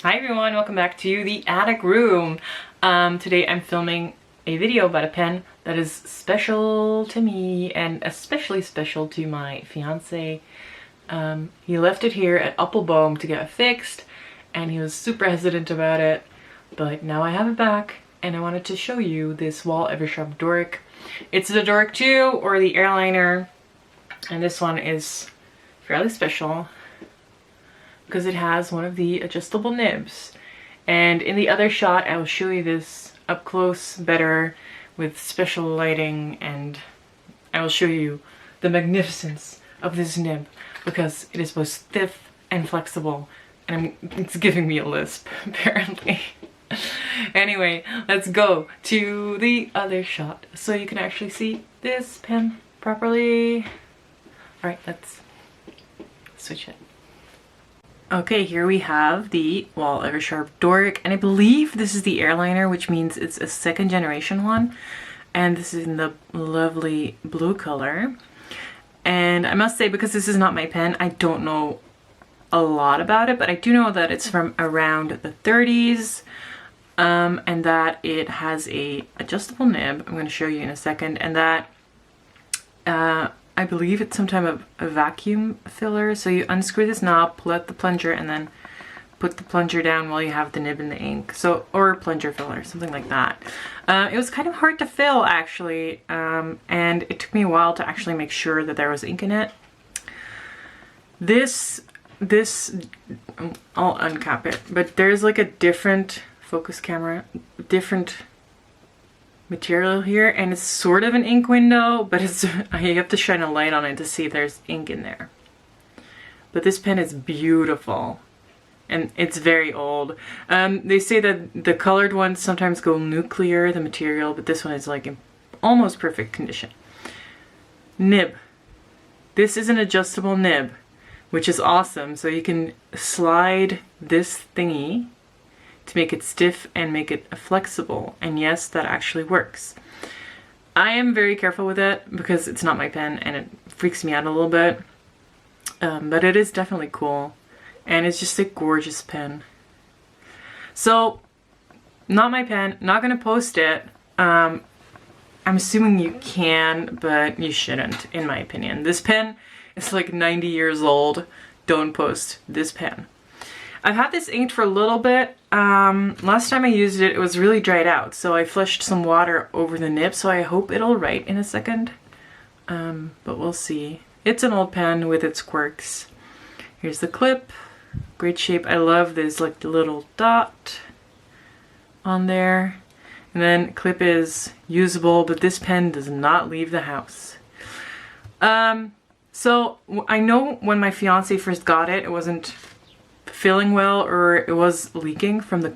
Hi everyone, welcome back to the attic room. Today I'm filming a video about a pen that is special to me and especially special to my fiance. He left it here at Appelboom to get fixed and he was super hesitant about it, but now I have it back and I wanted to show you this Wahl Eversharp Doric. It's the Doric 2 or the Airliner, and this one is fairly special because it has one of the adjustable nibs. And in the other shot, I will show you this up close better with special lighting, and I will show you the magnificence of this nib because it is both stiff and flexible, and it's giving me a lisp, apparently. Anyway, let's go to the other shot so you can actually see this pen properly. All right, let's switch it. Okay, here we have the Wahl Eversharp Doric, and I believe this is the Airliner, which means it's a second generation one, and this is in the lovely blue color. And I must say, because this is not my pen, I don't know a lot about it, but I do know that it's from around the 30s, and that it has a adjustable nib. I'm going to show you in a second, and that I believe it's some type of a vacuum filler. So you unscrew this knob, pull out the plunger, and then put the plunger down while you have the nib in the ink. So, or plunger filler, something like that. It was kind of hard to fill actually, and it took me a while to actually make sure that there was ink in it. This, I'll uncap it, but there's like a different focus camera, different material here, and it's sort of an ink window, but it's you have to shine a light on it to see if there's ink in there. But this pen is beautiful and it's very old. They say that the colored ones sometimes go nuclear, the material, but this one is like in almost perfect condition. Nib. This is an adjustable nib, which is awesome. So you can slide this thingy to make it stiff and make it flexible, and yes, that actually works. I am very careful with it because it's not my pen and it freaks me out a little bit, but it is definitely cool and it's just a gorgeous pen. So not my pen, not gonna post it. I'm assuming you can, but you shouldn't, in my opinion. This pen is like 90 years old. Don't post this pen. I've had this inked for a little bit. Last time I used it, it was really dried out, so I flushed some water over the nib, so I hope it'll write in a second. But we'll see. It's an old pen with its quirks. Here's the clip. Great shape. I love this like little dot on there. And then clip is usable, but this pen does not leave the house. So I know when my fiance first got it, it wasn't filling well, or it was leaking from the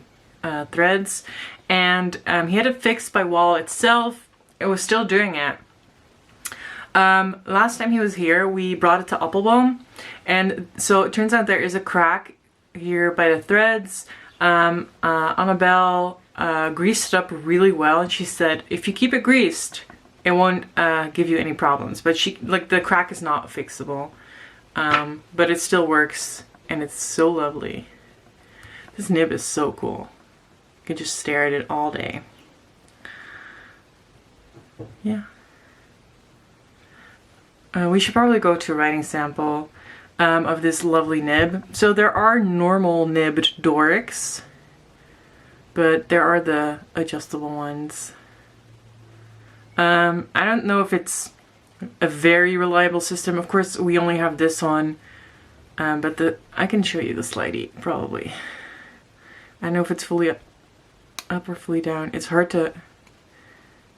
threads, and he had it fixed by Wahl itself. It was still doing it. Last time he was here, we brought it to Appelboom, and so it turns out there is a crack here by the threads. Annabelle greased it up really well, and she said if you keep it greased, it won't give you any problems. But the crack is not fixable, but it still works. And it's so lovely. This nib is so cool. You can just stare at it all day. Yeah. We should probably go to a writing sample of this lovely nib. So there are normal nibbed Dorics, but there are the adjustable ones. I don't know if it's a very reliable system. Of course, we only have this one. But I can show you the slidey, probably. I don't know if it's fully up or fully down. It's hard to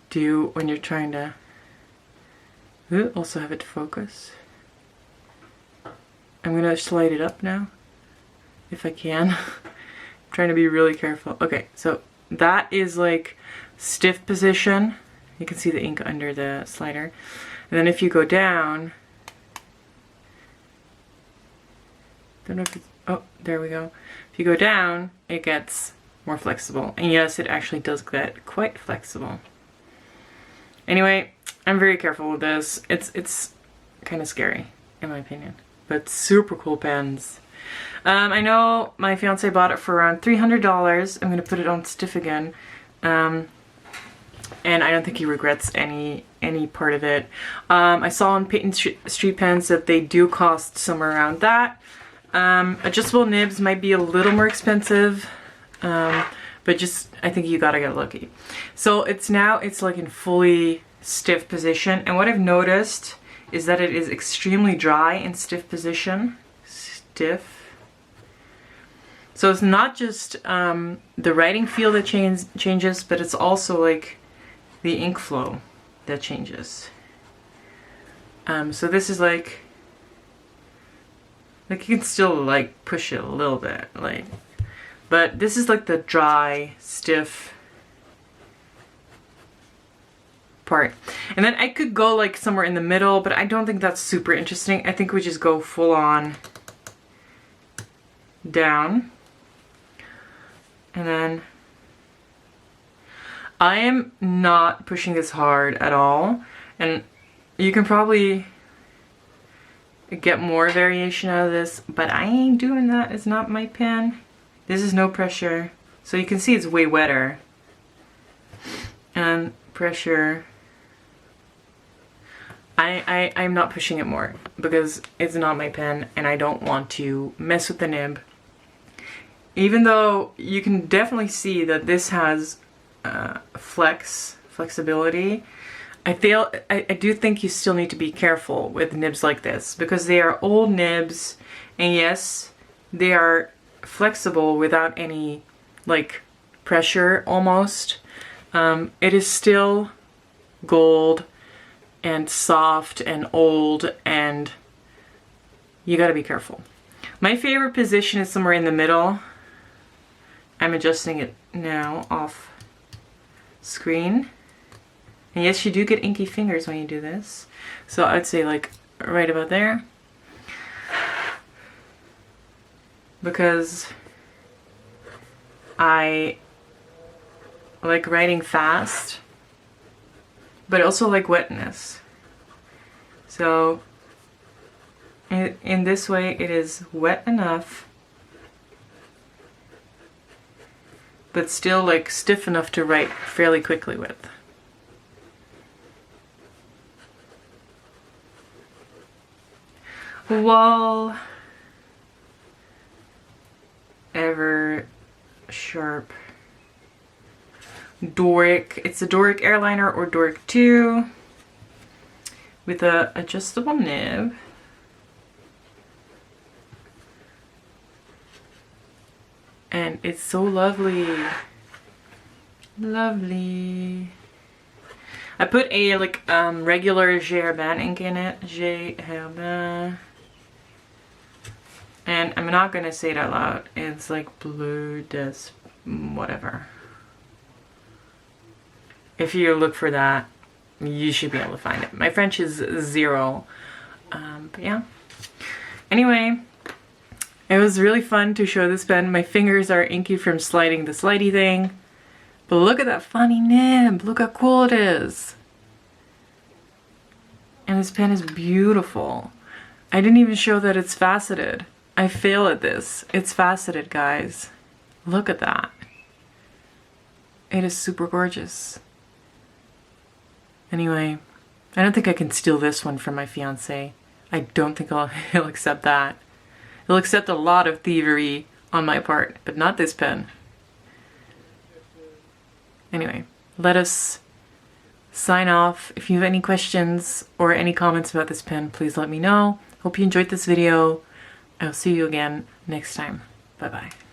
do when you're trying to also have it focus. I'm gonna slide it up now, if I can. I'm trying to be really careful. Okay, so that is like stiff position. You can see the ink under the slider. And then if you go down, don't know if it's, oh, there we go. If you go down, it gets more flexible. And yes, it actually does get quite flexible. Anyway, I'm very careful with this. It's kind of scary, in my opinion. But super cool pens. I know my fiance bought it for around $300. I'm gonna put it on stiff again. And I don't think he regrets any part of it. I saw on Peyton Street Pens that they do cost somewhere around that. Adjustable nibs might be a little more expensive, but just, I think you gotta get lucky. So it's like in fully stiff position, and what I've noticed is that it is extremely dry in stiff position. Stiff. So it's not just the writing feel that changes, but it's also like the ink flow that changes. So this is like you can still like push it a little bit, like, but this is like the dry, stiff part. And then I could go like somewhere in the middle, but I don't think that's super interesting. I think we just go full on down. And then I am not pushing this hard at all, and you can probably get more variation out of this, but I ain't doing that. It's not my pen. This is no pressure, so you can see it's way wetter. And pressure, I'm not pushing it more because it's not my pen and I don't want to mess with the nib. Even though you can definitely see that this has flexibility, I do think you still need to be careful with nibs like this because they are old nibs, and yes, they are flexible without any like pressure almost. It is still gold and soft and old, and you gotta be careful. My favorite position is somewhere in the middle. I'm adjusting it now off screen. And yes, you do get inky fingers when you do this. So I'd say like right about there. Because I like writing fast, but also like wetness. So in this way it is wet enough, but still like stiff enough to write fairly quickly with. Wahl Eversharp Doric. It's a Doric Airliner or Doric 2 with a adjustable nib. And it's so lovely. Lovely. I put a like regular Herbin ink in it. Herbin. And I'm not gonna say it out loud. It's like Bleu des whatever. If you look for that, you should be able to find it. My French is 0. But yeah. Anyway, it was really fun to show this pen. My fingers are inky from sliding the slidey thing. But look at that funny nib. Look how cool it is. And this pen is beautiful. I didn't even show that it's faceted. I fail at this. It's faceted, guys. Look at that. It is super gorgeous. Anyway, I don't think I can steal this one from my fiance. I don't think he'll accept that. He'll accept a lot of thievery on my part, but not this pen. Anyway, let us sign off. If you have any questions or any comments about this pen, please let me know. Hope you enjoyed this video. I'll see you again next time. Bye-bye.